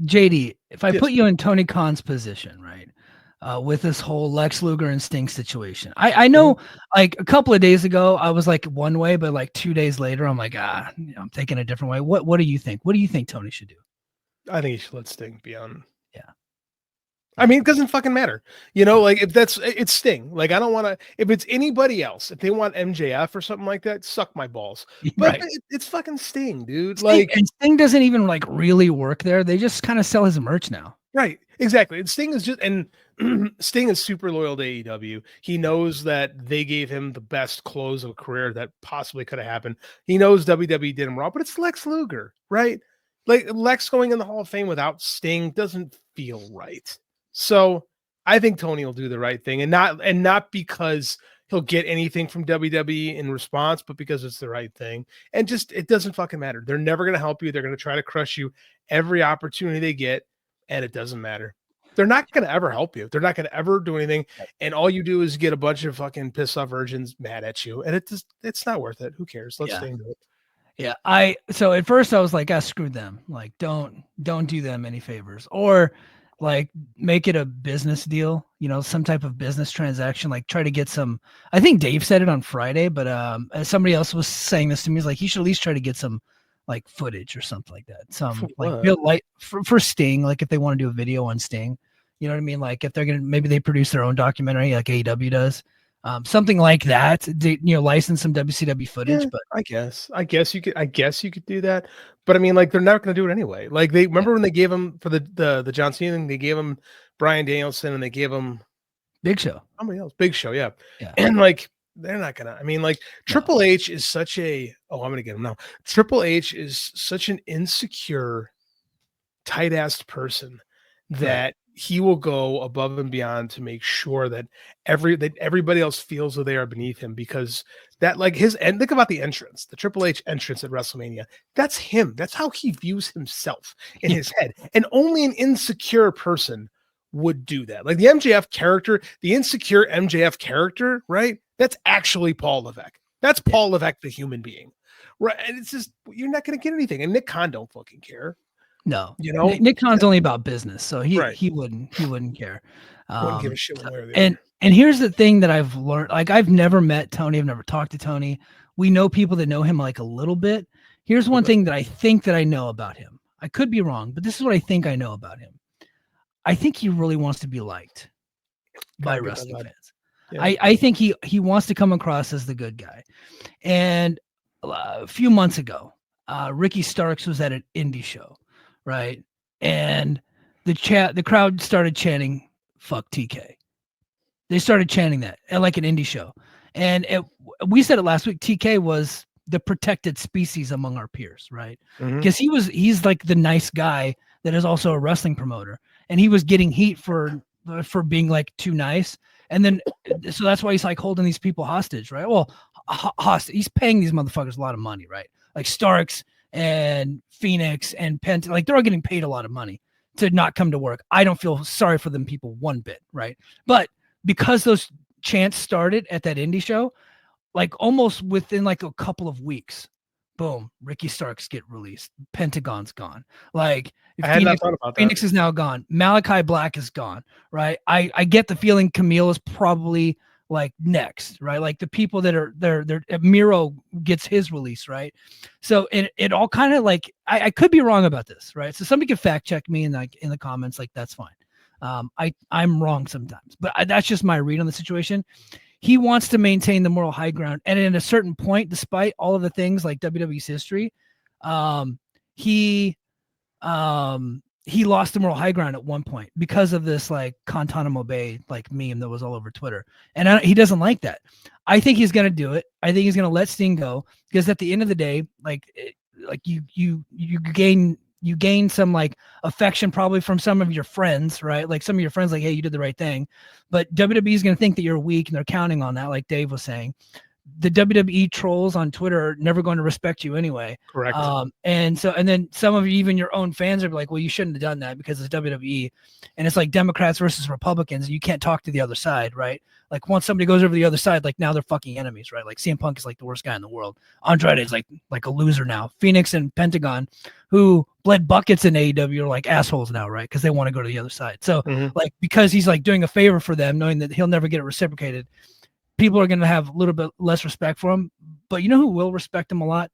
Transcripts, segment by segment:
JD, if I Yes. put you in Tony Khan's position, right, with this whole Lex Luger and Sting situation, I know like a couple of days ago I was like one way, but like 2 days later I'm like, I'm thinking a different way. What do you think? What do you think Tony should do? I think he should let Sting be on. Yeah. I mean, it doesn't fucking matter. You know, like if it's Sting. Like I don't want to. If it's anybody else, if they want MJF or something like that, suck my balls. But Right. it's fucking Sting, dude. Sting, Like and Sting doesn't even like really work there. They just kind of sell his merch now. right, exactly. And Sting is just and Sting is super loyal to AEW. He knows that they gave him the best close of a career that possibly could have happened. He knows WWE did him wrong, but it's Lex Luger, right? Like Lex going in the Hall of Fame without Sting doesn't feel right. So I think Tony will do the right thing, and not because he'll get anything from WWE in response, but because it's the right thing. And just it doesn't fucking matter. They're never going to help you. They're going to try to crush you every opportunity they get, and it doesn't matter. They're not going to ever help you. They're not going to ever do anything, and all you do is get a bunch of fucking pissed off virgins mad at you, and it's not worth it. Who cares? Let's stay into it. Yeah, so at first I was like, screw them. Like, don't do them any favors, or like make it a business deal, some type of business transaction, like try to get some. I think Dave said it on Friday, but somebody else was saying this to me. He's like, he should at least try to get some like footage or something like that. Some like real light for Sting, like if they want to do a video on Sting, you know what I mean? Like if they're gonna, maybe they produce their own documentary like AEW does. Something like that, license some WCW footage. Yeah, but I guess you could do that. But I mean, like they're not going to do it anyway. Like they remember when they gave him for the John Cena thing, they gave him Bryan Danielson and they gave him Big Show. Somebody else, Big Show, yeah. Yeah. And like they're not gonna. I mean, like Triple H is such a. Oh, I'm gonna get him now. Triple H is such an insecure, tight-assed person that he will go above and beyond to make sure that everybody else feels that they are beneath him, because that like his and think about the entrance, the Triple H entrance at WrestleMania. That's him. That's how he views himself in his head. And only an insecure person would do that. Like the MJF character, the insecure MJF character, right? That's actually Paul Levesque. That's Paul Levesque, the human being, right? And it's just you're not going to get anything. And Nick Khan don't fucking care. No, Nick Khan's only about business, so he wouldn't care. Wouldn't give a shit one way or the other. And here's the thing that I've learned: like I've never met Tony, I've never talked to Tony. We know people that know him like a little bit. Here's one thing that I think that I know about him. I could be wrong, but this is what I think I know about him. I think he really wants to be liked by wrestling fans. Yeah. I think he wants to come across as the good guy. And a few months ago, Ricky Starks was at an indie show. Right. And the crowd started chanting, "Fuck TK." They started chanting that at like an indie show. And we said it last week, TK was the protected species among our peers, right? Because he's like the nice guy that is also a wrestling promoter. And he was getting heat for being like too nice. And then, so that's why he's like holding these people hostage, right? Well, hostage, he's paying these motherfuckers a lot of money, right? Like Starks and Phoenix and Pent, like they're all getting paid a lot of money to not come to work. I don't feel sorry for them people one bit, right? But because those chants started at that indie show, like almost within like a couple of weeks, boom, Ricky Starks get released. Pentagon's gone. Like Phoenix is now gone. Malachi Black is gone, right? I get the feeling Camille is probably like next, right? Like the people that are there, Miro gets his release, right? So it all kind of like, I could be wrong about this, right? So somebody could fact check me in the comments, like that's fine. I'm wrong sometimes, but that's just my read on the situation. He wants to maintain the moral high ground. And at a certain point, despite all of the things like WWE's history, he lost the moral high ground at one point because of this like Guantanamo Bay like meme that was all over Twitter. And he doesn't like that. I think he's going to do it. I think he's going to let Sting go, because at the end of the day, you gain some like affection probably from some of your friends, right? Like some of your friends like, hey, you did the right thing. But WWE is going to think that you're weak, and they're counting on that, like Dave was saying. the WWE trolls on Twitter are never going to respect you anyway. Correct. And then some of you, even your own fans, are like, well, you shouldn't have done that because it's WWE. And it's like Democrats versus Republicans. You can't talk to the other side, right? Like once somebody goes over the other side, like now they're fucking enemies, right? Like CM Punk is like the worst guy in the world. Andrade is like a loser now. Phoenix and Pentagon, who bled buckets in AEW, are like assholes now, right? Because they want to go to the other side. So like because he's like doing a favor for them, knowing that he'll never get it reciprocated, people are going to have a little bit less respect for him. But you know who will respect him a lot?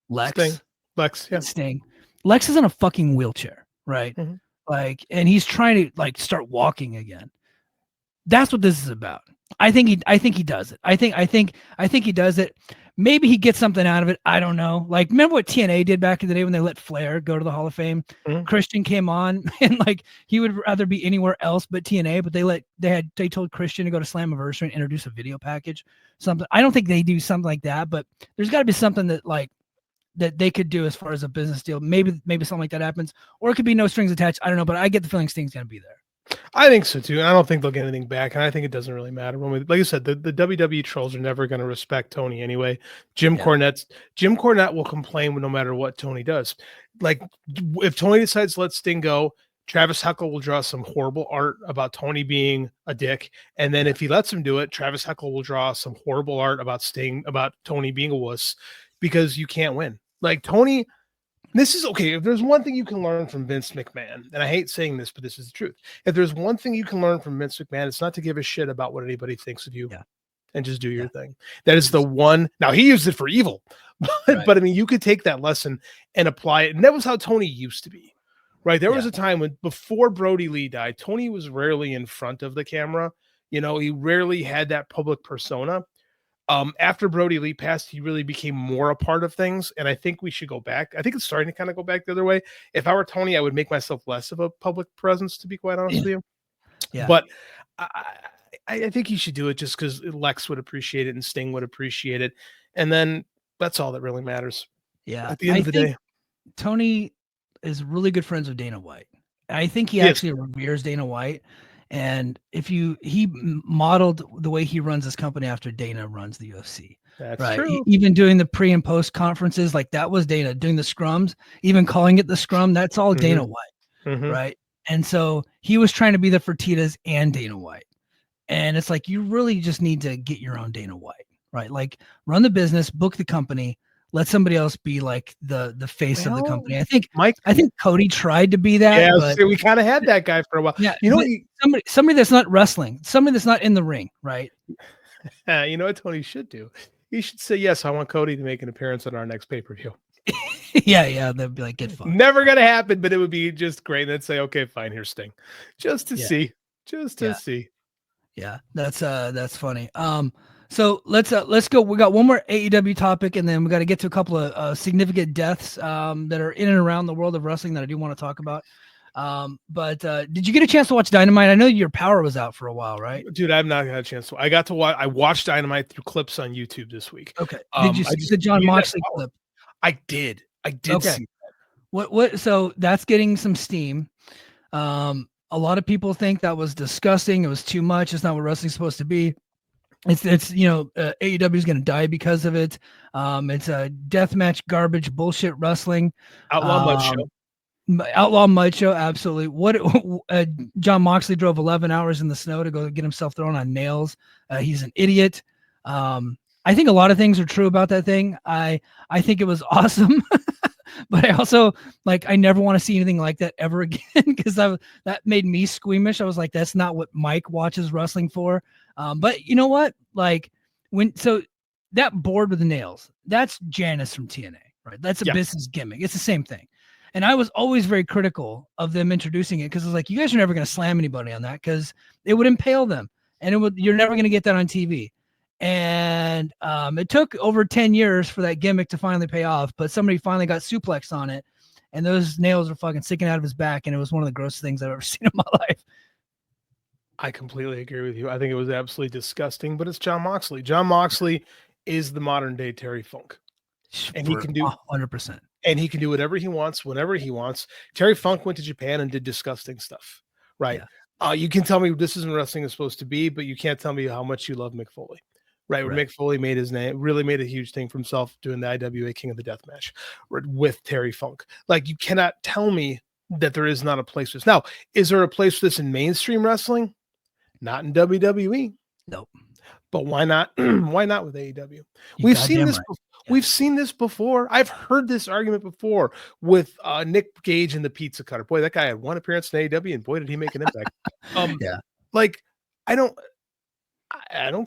Lex. Sting. Lex, yeah. Sting. Lex is in a fucking wheelchair, right? Like, and he's trying to like start walking again. That's what this is about. I think he does it. I think he does it. Maybe he gets something out of it. I don't know. Like, remember what TNA did back in the day when they let Flair go to the Hall of Fame? Christian came on and like he would rather be anywhere else but TNA, but they told Christian to go to Slammiversary and introduce a video package. Something. I don't think they do something like that, but there's got to be something that like that they could do as far as a business deal. Maybe something like that happens, or it could be no strings attached. I don't know, but I get the feeling Sting's going to be there. I think so too. And I don't think they'll get anything back. And I think it doesn't really matter. Like I said, the WWE trolls are never going to respect Tony anyway. Jim Cornette will complain no matter what Tony does. Like if Tony decides to let Sting go, Travis Huckle will draw some horrible art about Tony being a dick. And then if he lets him do it, Travis Huckle will draw some horrible art about Tony being a wuss, because you can't win. Like Tony, this is okay. If there's one thing you can learn from Vince McMahon, and I hate saying this, but this is the truth. If there's one thing you can learn from Vince McMahon, it's not to give a shit about what anybody thinks of you and just do your thing. That is the one. Now he used it for evil, but I mean, you could take that lesson and apply it. And that was how Tony used to be, right? There was a time when before Brody Lee died, Tony was rarely in front of the camera. You know, he rarely had that public persona. After Brody Lee passed, he really became more a part of things. And I think we should go back. I think it's starting to kind of go back the other way. If I were Tony, I would make myself less of a public presence, to be quite honest with you. Yeah. But I think he should do it just because Lex would appreciate it and Sting would appreciate it. And then that's all that really matters. Yeah. At the end of the day, Tony is really good friends with Dana White. I think he actually reveres Dana White. And he modeled the way he runs his company after Dana runs the UFC. That's right. True. Even doing the pre and post conferences, like that was Dana doing the scrums, even calling it the scrum. That's all Dana White. Right. And so he was trying to be the Fertittas and Dana White. And it's like, you really just need to get your own Dana White, right? Like run the business, book the company, let somebody else be like the face of the company. I think Cody tried to be that. Yeah, but, so we kind of had that guy for a while. Yeah, you know, somebody that's not wrestling, somebody that's not in the ring, right? You know what Tony should do? He should say, yes, I want Cody to make an appearance on our next pay-per-view. yeah, they'd be like, get fucked. Never gonna happen, but it would be just great. They'd say, okay, fine, here's Sting, just to see. Yeah, that's funny. So let's go. We got one more AEW topic, and then we got to get to a couple of significant deaths that are in and around the world of wrestling that I do want to talk about. But did you get a chance to watch Dynamite? I know your power was out for a while, right? Dude, I've not had a chance to. I got to watch. I watched Dynamite through clips on YouTube this week. Okay. Did you see the John Moxley clip? I did. Okay. See that. What? So that's getting some steam. A lot of people think that was disgusting. It was too much. It's not what wrestling's supposed to be. It's AEW is going to die because of it. It's a deathmatch garbage bullshit wrestling. Outlaw Mud Show. Outlaw Mud Show, absolutely. What John Moxley drove 11 hours in the snow to go get himself thrown on nails. He's an idiot. I think a lot of things are true about that thing. I think it was awesome, but I also I never want to see anything like that ever again because that made me squeamish. I was like, that's not what Mike watches wrestling for. But you know what? That board with the nails, that's Janice from TNA, right? That's a business gimmick. It's the same thing. And I was always very critical of them introducing it because I was like, you guys are never going to slam anybody on that because it would impale them and you're never going to get that on TV. And it took over 10 years for that gimmick to finally pay off, but somebody finally got suplexed on it and those nails were fucking sticking out of his back. And it was one of the grossest things I've ever seen in my life. I completely agree with you. I think it was absolutely disgusting, but it's John Moxley. John Moxley is the modern day Terry Funk. And he can do 100%. And he can do whatever he wants, whenever he wants. Terry Funk went to Japan and did disgusting stuff, right? Yeah. You can tell me this isn't wrestling is supposed to be, but you can't tell me how much you love Mick Foley, right? Where Mick Foley made his name, really made a huge thing for himself doing the IWA King of the Death Match with Terry Funk. Like, you cannot tell me that there is not a place for this. Now, is there a place for this in mainstream wrestling? Not in WWE. Nope. But why not? Why not with AEW? We've seen this. Right. We've seen this before. I've heard this argument before with Nick Gage and the Pizza Cutter. Boy, that guy had one appearance in AEW, and boy, did he make an impact. Like, I don't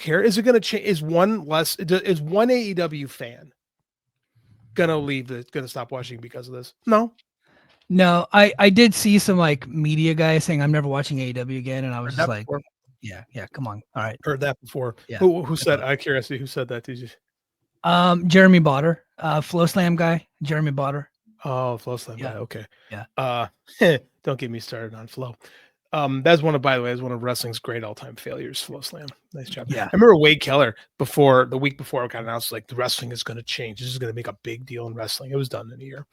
care. Is it going to change? Is one AEW fan going to leave? Going to stop watching because of this? No, I did see some like media guys saying I'm never watching AEW again, and I was just like, before. yeah, come on, all right. Heard that before. Yeah. Who said? I'm curious. Who said that? Did you? Jeremy Botter, Flow Slam guy, Jeremy Botter. Oh, Flow Slam guy. Okay. Yeah. Don't get me started on Flow. That's one of wrestling's great all-time failures. Flow Slam. Nice job. Yeah. I remember Wade Keller the week before it got announced, like, the wrestling is going to change. This is going to make a big deal in wrestling. It was done in a year.